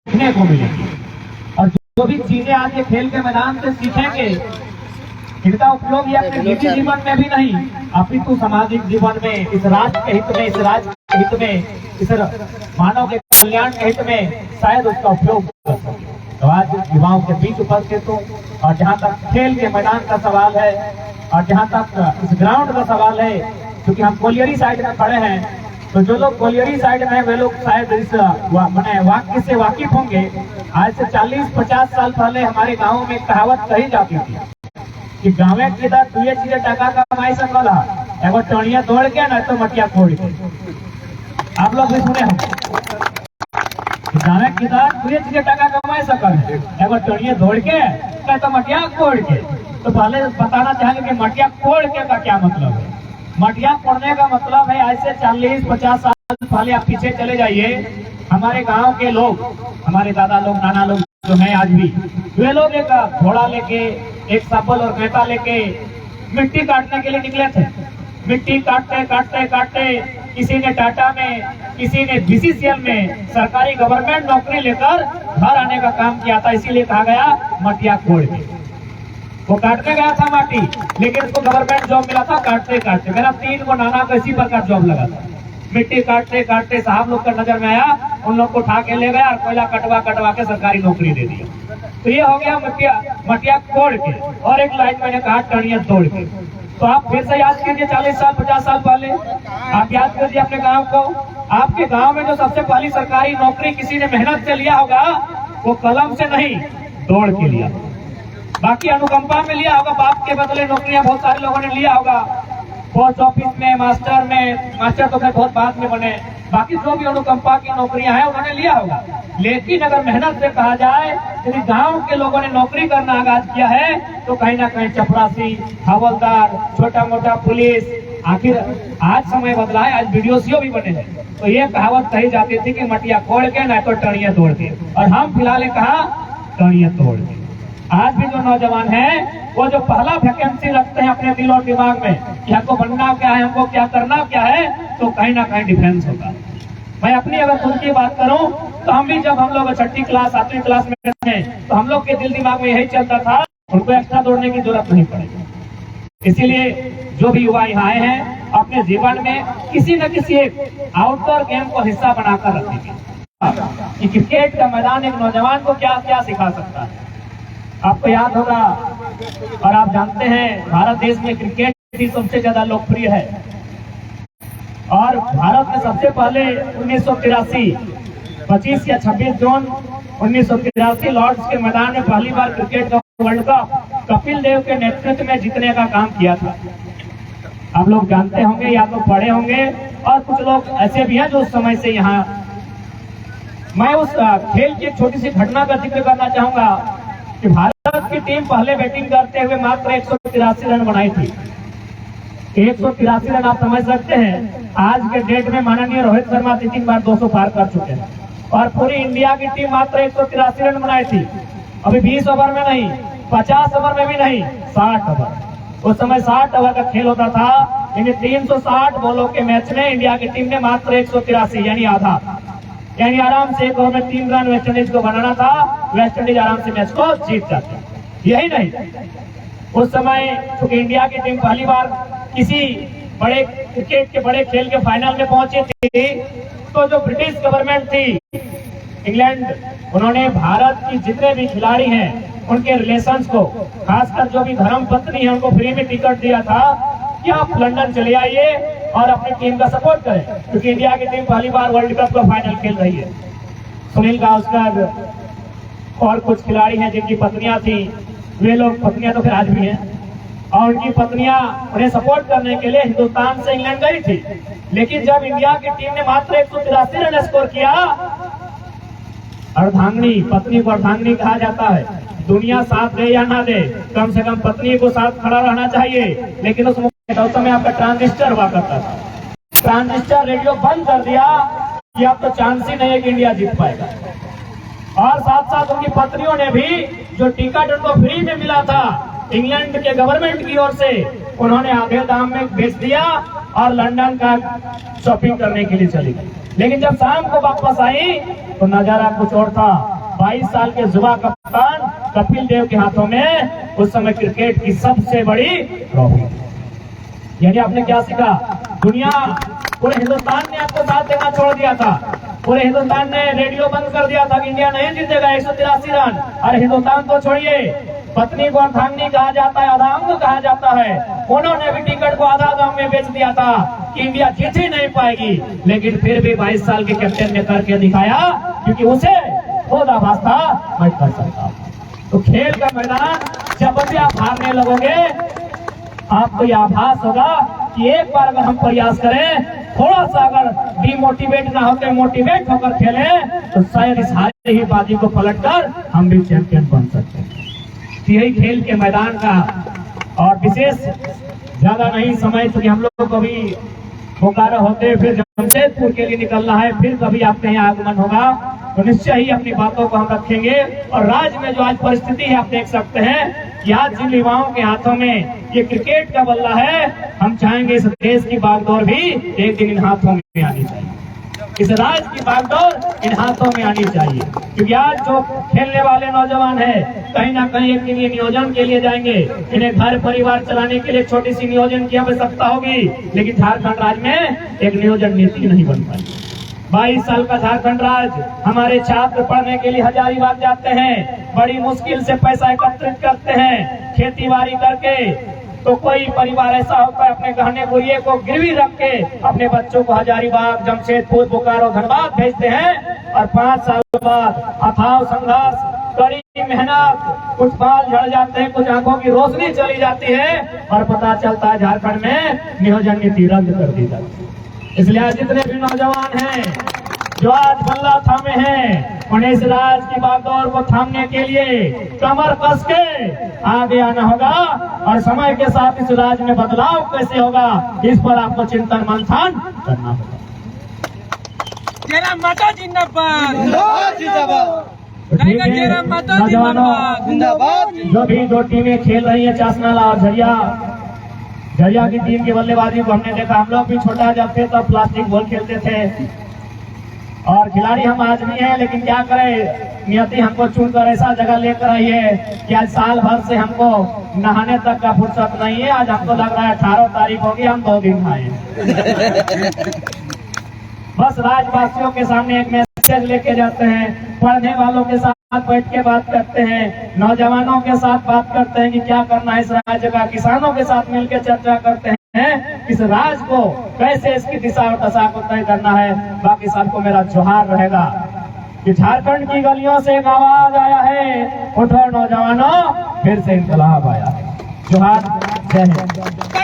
सीखने को मिलेगी। और जो भी चीजें आज ये खेल के मैदान से सीखेंगे, इनका उपयोग ये अपने निजी जीवन में भी नहीं, अपितु सामाजिक जीवन में, इस राष्ट्र के हित में, इस राज्य के हित में, इस मानव के कल्याण के हित में शायद उसका उपयोग कर सके। तो आज युवाओं के बीच उपस्थित हूँ, और जहाँ तक खेल के मैदान का सवाल है, और जहाँ तक इस ग्राउंड का सवाल है, क्योंकि हम कोलियरी साइड में खड़े हैं, तो जो लोग कोलियरी साइड में वे लोग शायद इस वाक्य से वाकिफ होंगे। आज से 40-50 साल पहले हमारे गाँव में कहावत कही जाती थी कि गाँव की तरह तुझे चीजें टका कमाई सकल है, एगो टणिया दौड़ के ना तो मटिया कोड़ के। आप लोग भी सुने होंगे गाँव की तरह तुझे चीजें टका कमाई सकल है, एगो टणिया दौड़ के ना तो मटिया कोड़ के। तो पहले बताना चाहेंगे कि मटिया कोड़ के का क्या मतलब है। मटिया कोड़ने का मतलब है, आज से 40-50 साल पहले आप पीछे चले जाइए, हमारे गांव के लोग, हमारे दादा लोग, नाना लोग जो हैं आज भी, वे लोग एक घोड़ा लेके, एक सब्बल और कैता लेके मिट्टी काटने के लिए निकले थे। मिट्टी काटते काटते काटते किसी ने टाटा में, किसी ने बीसीसीएल में सरकारी गवर्नमेंट नौकरी लेकर घर आने का काम किया था, इसीलिए कहा गया मटिया कोड़ के। वो काटने गया था माटी, लेकिन उसको गवर्नमेंट जॉब मिला था काटते काटते। मेरा 3 को नाना को इसी प्रकार जॉब लगा था। मिट्टी काटते काटते साहब लोग का नजर में आया, उन लोग को उठा के ले गया और कोयला कटवा कटवा के सरकारी नौकरी दे दिया। तो ये हो गया मटिया कोड़ के। और एक लाइन मैंने कहा टणिया तोड़ के। तो आप फिर से याद कीजिए 40 साल 50 साल पहले, आप याद कीजिए अपने गाँव को। आपके गाँव में जो सबसे पहली सरकारी नौकरी किसी ने मेहनत से लिया होगा, वो कलम से नहीं दौड़ के लिया। बाकी अनुकंपा में लिया होगा, बाप के बदले नौकरियां बहुत सारे लोगों ने लिया होगा, पोस्ट ऑफिस में, मास्टर तो खैर बहुत बाद में बने। बाकी जो भी अनुकंपा की नौकरियां हैं उन्होंने लिया होगा। लेकिन अगर मेहनत से कहा जाए, यदि गांव के लोगों ने नौकरी करना आगाज किया है, तो कहीं ना कहीं चपरासी, हवलदार, छोटा मोटा पुलिस, आखिर आज समय बदला है, आज वीडियो भी बने हैं। तो ये कहावत कही जाती थी कि मटिया कोड़ के ना तो टणिया तोड़ के, और हम फिलहाल कहा टणिया तोड़ के। आज भी जो नौजवान हैं, वो जो पहला वैकेंसी रखते हैं अपने दिल और दिमाग में कि हमको बनना क्या है, हमको क्या करना क्या है, तो कहीं ना कहीं डिफेंस होता है। मैं अपनी अगर खुद की बात करूं, तो हम भी जब हम लोग 6ठी क्लास 7वीं क्लास में थे, तो हम लोग के दिल दिमाग में यही चलता था, उनको एक्स्ट्रा दौड़ने की जरूरत नहीं पड़ेगी। इसीलिए जो भी युवा यहाँ आए हैं, अपने जीवन में किसी न किसी एक आउटडोर गेम को हिस्सा बनाकर रखेंगे कि क्रिकेट का मैदान एक नौजवान को क्या क्या सिखा सकता है। आपको याद होगा और आप जानते हैं, भारत देश में क्रिकेट ही सबसे ज्यादा लोकप्रिय है। और भारत में सबसे पहले 1983 25 या 26 जून 1983 लॉर्ड्स के मैदान में पहली बार क्रिकेट का वर्ल्ड कप कपिल देव के नेतृत्व में जीतने का काम किया था। आप लोग जानते होंगे या तो पढ़े होंगे, और कुछ लोग ऐसे भी हैं जो उस समय से यहाँ। मैं उस खेल की एक छोटी सी घटना का जिक्र करना चाहूंगा कि भारत की टीम पहले बैटिंग करते हुए मात्र 183 रन बनाई थी। 183 रन आप समझ सकते हैं, आज के डेट में माननीय रोहित शर्मा 3 बार 200 पार कर चुके हैं, और पूरी इंडिया की टीम मात्र 183 रन बनाई थी। अभी 20 ओवर में नहीं, 50 ओवर में भी नहीं, 60 ओवर। उस समय 60 ओवर का खेल होता था, यानी 360 बॉलों के मैच में इंडिया की टीम ने मात्र 183 यानी आधा, यानी आराम से एक ओवर में 3 रन वेस्ट इंडीज को बनाना था, वेस्ट इंडीज आराम से मैच को जीत जाती। यही नहीं, उस समय क्योंकि इंडिया की टीम पहली बार किसी बड़े क्रिकेट के बड़े खेल के फाइनल में पहुंची थी, तो जो ब्रिटिश गवर्नमेंट थी इंग्लैंड, उन्होंने भारत की जितने भी खिलाड़ी हैं उनके रिलेशंस को, खासकर जो भी धर्म पत्नी है, उनको फ्री में टिकट दिया था कि आप लंदन चले आइए और अपनी टीम का सपोर्ट करें, क्योंकि इंडिया की टीम पहली बार वर्ल्ड कप का फाइनल खेल रही है। सुनील गावस्कर और कुछ खिलाड़ी हैं जिनकी पत्नियां थी, वे लोग, पत्नियां तो फिर आज भी हैं, और उनकी पत्नियां उन्हें सपोर्ट करने के लिए हिंदुस्तान से इंग्लैंड गई थी। लेकिन जब इंडिया की टीम ने मात्र 183 रन स्कोर किया, अर्धांगिनी, पत्नी को अर्धांगिनी कहा जाता है, दुनिया साथ दे या ना दे, कम से कम पत्नी को साथ खड़ा रहना चाहिए। लेकिन उस समय आपका ट्रांजिस्टर हुआ करता था, ट्रांजिस्टर रेडियो बंद कर दिया कि अब तो चांस ही नहीं है कि इंडिया जीत पाएगा। और साथ साथ उनकी पत्नियों ने भी जो टिकट उनको फ्री में मिला था इंग्लैंड के गवर्नमेंट की ओर से, उन्होंने आधे दाम में बेच दिया और लंदन का शॉपिंग करने के लिए चली गई। लेकिन जब शाम को वापस आई तो नजारा कुछ और था। 22 साल के युवा कप्तान कपिल देव के हाथों में उस समय क्रिकेट की सबसे बड़ी ट्रॉफी। यानी आपने क्या सीखा? दुनिया, पूरे हिंदुस्तान ने आपको साथ देना छोड़ दिया था। पूरे हिंदुस्तान ने रेडियो बंद कर दिया था कि इंडिया नहीं जीतेगा 183 रन। अरे हिंदुस्तान तो छोड़िए, पत्नी को अर्धांगिनी कहा जाता है, अर्धांग कहा जाता है, उन्होंने भी टिकट को आधा दाम में बेच दिया था कि इंडिया जीत ही नहीं पाएगी। लेकिन फिर भी 22 साल के कैप्टन ने करके दिखाया, क्योंकि उसे खुद आभास था मैं कर सकता। तो खेल का मैदान जब भी आप हारने लगोगे, आपको यह आभास होगा कि एक बार अगर हम प्रयास करें, थोड़ा सा अगर डिमोटिवेट ना होकर मोटिवेट होकर खेलें, तो शायद इस हारे ही बाजी को पलटकर हम भी चैंपियन बन सकते हैं। यही खेल के मैदान का और विशेष ज्यादा नहीं समय, क्योंकि हम लोग को भी बोकारो होते फिर जमशेदपुर के लिए निकलना है, फिर कभी आपके यहाँ आगमन होगा, तो निश्चय ही अपनी बातों को हम रखेंगे। और राज्य में जो आज परिस्थिति है, आप देख सकते हैं कि आज जिन युवाओं के हाथों में ये क्रिकेट का बल्ला है, हम चाहेंगे इस देश की बागडोर भी एक दिन इन हाथों में आनी चाहिए, इस राज्य की बागडोर इन हाथों में आनी चाहिए। क्योंकि आज जो खेलने वाले नौजवान हैं, कहीं ना कहीं एक दिन ये नियोजन के लिए जाएंगे, इन्हें घर परिवार चलाने के लिए छोटी सी नियोजन की आवश्यकता होगी, लेकिन झारखंड राज्य में एक नियोजन नीति नहीं बन पाई। 22 साल का झारखंड राज्य, हमारे छात्र पढ़ने के लिए हजारीबाग जाते हैं, बड़ी मुश्किल से पैसा एकत्रित करते हैं, खेती बाड़ी करके। तो कोई परिवार ऐसा होता है अपने गहने गुड़िये को गिरवी रख के अपने बच्चों को हजारीबाग, जमशेदपुर, बोकारो, धनबाद भेजते हैं, और 5 साल बाद अथाह संघर्ष, कड़ी मेहनत, कुछ बाल झड़ जाते हैं, कुछ आंखों की रोशनी चली जाती है, और पता चलता है झारखंड में नियोजन नीति रद्द कर दी जाती है। इसलिए आज जितने भी नौजवान हैं जो आज बल्ला थामे हैं, उन्हें इस राज्य की बागडोर को थामने के लिए कमर कस के आगे आना होगा, और समय के साथ इस राज्य में बदलाव कैसे होगा, इस पर आपको चिंतन मंथन करना होगा। जयराम माता जिंदाबाद, जो भी दो टीमें खेल रही है, चासनाला और झरिया की टीम की बल्लेबाजी को हमने देखा। हम लोग भी छोटा जब थे तब प्लास्टिक बॉल खेलते थे, और खिलाड़ी हम आज भी हैं, लेकिन क्या करें, नियति हमको चुनकर ऐसा जगह लेकर आई है कि आज साल भर से हमको नहाने तक का फुर्सत नहीं है। आज हमको लग रहा है 18 तारीख होगी, हम 2 दिन आए। बस राज्यवासियों के सामने एक मैसेज लेके जाते हैं, पढ़ने वालों के साथ बैठ के बात करते हैं, नौजवानों के साथ बात करते हैं कि क्या करना है इस राज्य का, किसानों के साथ मिलकर चर्चा करते हैं इस राज्य को कैसे इसकी दिशा और दशा को तय करना है। बाकी सबको मेरा जोहार रहेगा कि झारखंड की गलियों से एक आवाज आया है, उठो नौजवानों, फिर से इंकलाब आया है। जोहार, जय हिंद।